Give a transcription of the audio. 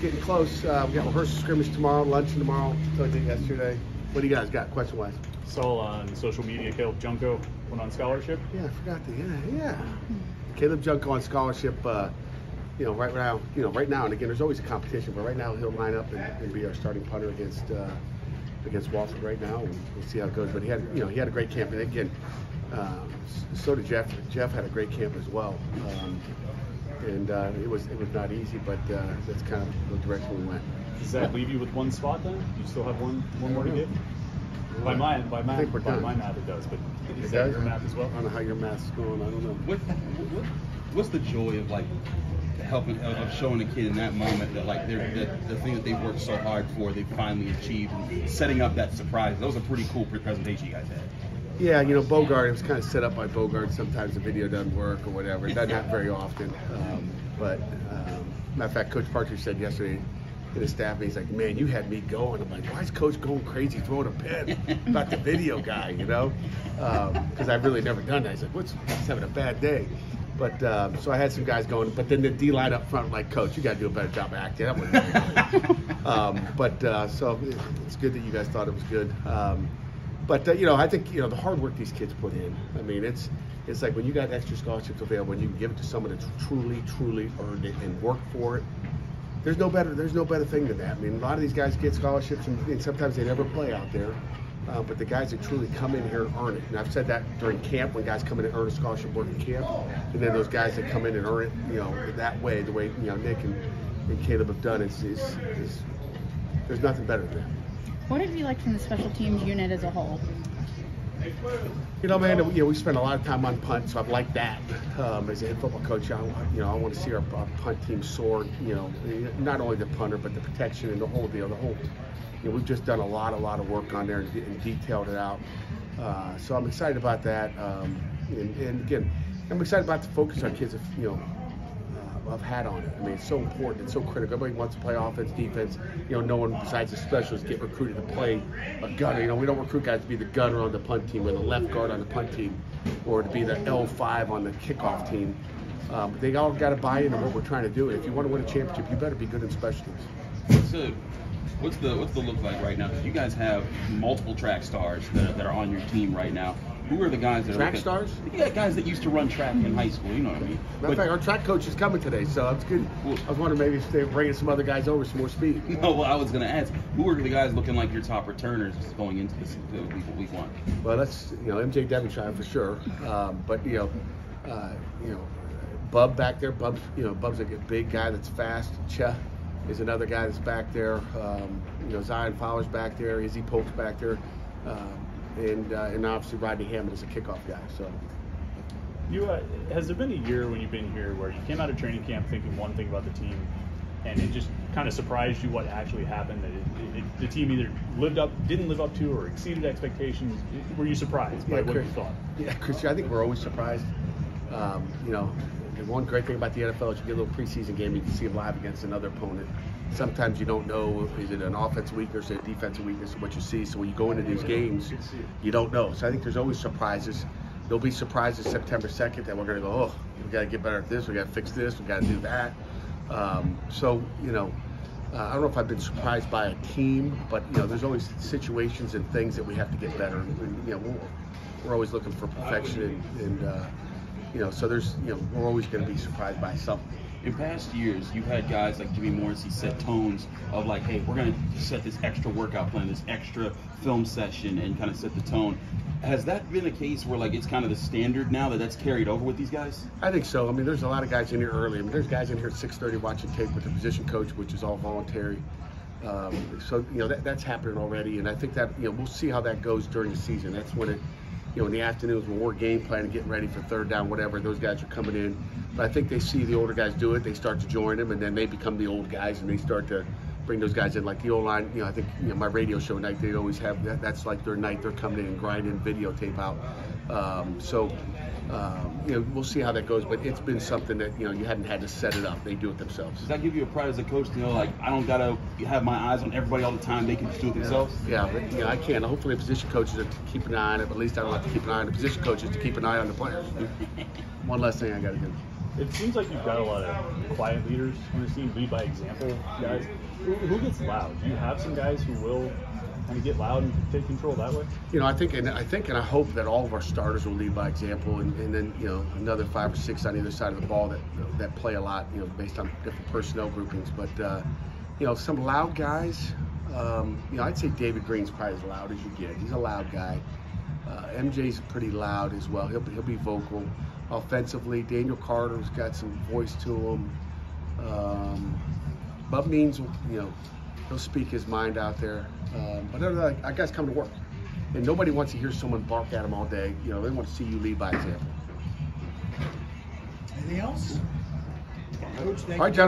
getting close. We got rehearsal scrimmage tomorrow, luncheon tomorrow. Told you yesterday. What do you guys got, question-wise? Saw on social media, Caleb Junko went on scholarship. Yeah, I forgot to. Yeah. Caleb Junko on scholarship. Right now, and again, there's always a competition, but right now he'll line up and be our starting punter against Wofford right now. And we'll see how it goes. But he had a great camp, and again, so did Jeff. Jeff had a great camp as well. And it was not easy, but that's kind of the direction we went. Does that leave you with one spot then? Do you still have one more to give? By my math, it does. But is that your math as well? I don't know how your math's going. I don't know. What's the joy of helping of showing a kid in that moment that the thing that they've worked so hard for, they finally achieved, and setting up that surprise? That was a pretty cool presentation you guys had. Yeah, Bogart, it was kind of set up by Bogart. Sometimes the video doesn't work or whatever. It doesn't happen very often. But matter of fact, Coach Partridge said yesterday in his staff meeting, he's like, man, you had me going. I'm like, why is Coach going crazy throwing a pen about the video guy, Because I've really never done that. He's like, he's having a bad day. But so I had some guys going, but then the D line up front, like, Coach, you got to do a better job of acting. That wasn't good. So it's good that you guys thought it was good. I think the hard work these kids put in. I mean, it's like when you got extra scholarships available and you can give it to someone that's truly earned it and worked for it. There's no better thing than that. I mean, a lot of these guys get scholarships and sometimes they never play out there. But the guys that truly come in here and earn it. And I've said that during camp when guys come in and earn a scholarship working camp, and then those guys that come in and earn it, that way, the way Nick and Caleb have done is there's nothing better than that. What have you liked from the special teams unit as a whole? Man, we spend a lot of time on punt, so I've liked that. As a head football coach, I want to see our punt team soar. Not only the punter, but the protection and the whole deal. We've just done a lot of work on there and detailed it out. So I'm excited about that. And again, I'm excited about the focus our kids have had on it. I mean, it's so important. It's so critical. Everybody wants to play offense, defense. No one besides the specialists get recruited to play a gunner. We don't recruit guys to be the gunner on the punt team or the left guard on the punt team or to be the L5 on the kickoff team. They all got to buy into what we're trying to do. And if you want to win a championship, you better be good in special teams. So, what's the look like right now? You guys have multiple track stars that are on your team right now. Who are the guys that track stars? Yeah, guys that used to run track in high school. You know what I mean. Matter of fact, our track coach is coming today, so that's good. Cool. I was wondering maybe if they're bringing some other guys over, some more speed. No, well, I was going to ask, who are the guys looking like your top returners going into this week one? Well, that's MJ Devonshire for sure, but Bub back there. Bub's a big guy that's fast. Cha is another guy that's back there. Zion Fowler's back there. Izzy Polk's back there. And obviously Rodney Hammond is a kickoff guy. So, has there been a year when you've been here where you came out of training camp thinking one thing about the team, and it just kind of surprised you what actually happened? That the team either didn't live up to, or exceeded expectations? Were you surprised by what you thought? Yeah, Chris, I think we're always surprised. The one great thing about the NFL is you get a little preseason game, you can see them live against another opponent. Sometimes you don't know, is it an offensive weakness or a defensive weakness, what you see. So when you go into these games, you don't know. So I think there's always surprises. There'll be surprises September 2nd that we're going to go, we got to get better at this, we got to fix this, we got to do that. I don't know if I've been surprised by a team, but, there's always situations and things that we have to get better. And, we're always looking for perfection and so there's, we're always going to be surprised by something. In past years, you've had guys like Jimmy Morrissey set tones of like, hey, we're going to set this extra workout plan, this extra film session, and kind of set the tone. Has that been a case where it's kind of the standard now that's carried over with these guys? I think so. I mean, there's a lot of guys in here early. I mean, there's guys in here at 6:30 watching tape with the position coach, which is all voluntary. That's happening already, and I think that we'll see how that goes during the season. That's when it. In the afternoons when we're game planning, getting ready for third down, whatever, those guys are coming in. But I think they see the older guys do it, they start to join them, and then they become the old guys, and they start to bring those guys in. Like the O-line, I think my radio show night, they always have that. That's like their night. They're coming in and grinding videotape out. We'll see how that goes. But it's been something that you hadn't had to set it up. They do it themselves. Does that give you a pride as a coach to know, I don't gotta have my eyes on everybody all the time. They can just do it themselves. Yeah, but, I can. Hopefully, position coaches are to keep an eye on it. But at least I don't have to keep an eye on the position coaches to keep an eye on the players. One less thing I got to do. It seems like you've got a lot of quiet leaders on the team, lead by example guys. Who gets loud? Do you have some guys who will kind of get loud and take control that way? You know, I think and I hope that all of our starters will lead by example, and then another 5 or 6 on either side of the ball that play a lot, based on different personnel groupings. But some loud guys. I'd say David Green's probably as loud as you get. He's a loud guy. MJ's pretty loud as well. He'll be vocal. Offensively, Daniel Carter's got some voice to him. Bub Means, he'll speak his mind out there. But other than that guy's come to work, and nobody wants to hear someone bark at him all day. They want to see you lead by example. Anything else? Coach, thank All right, you. John.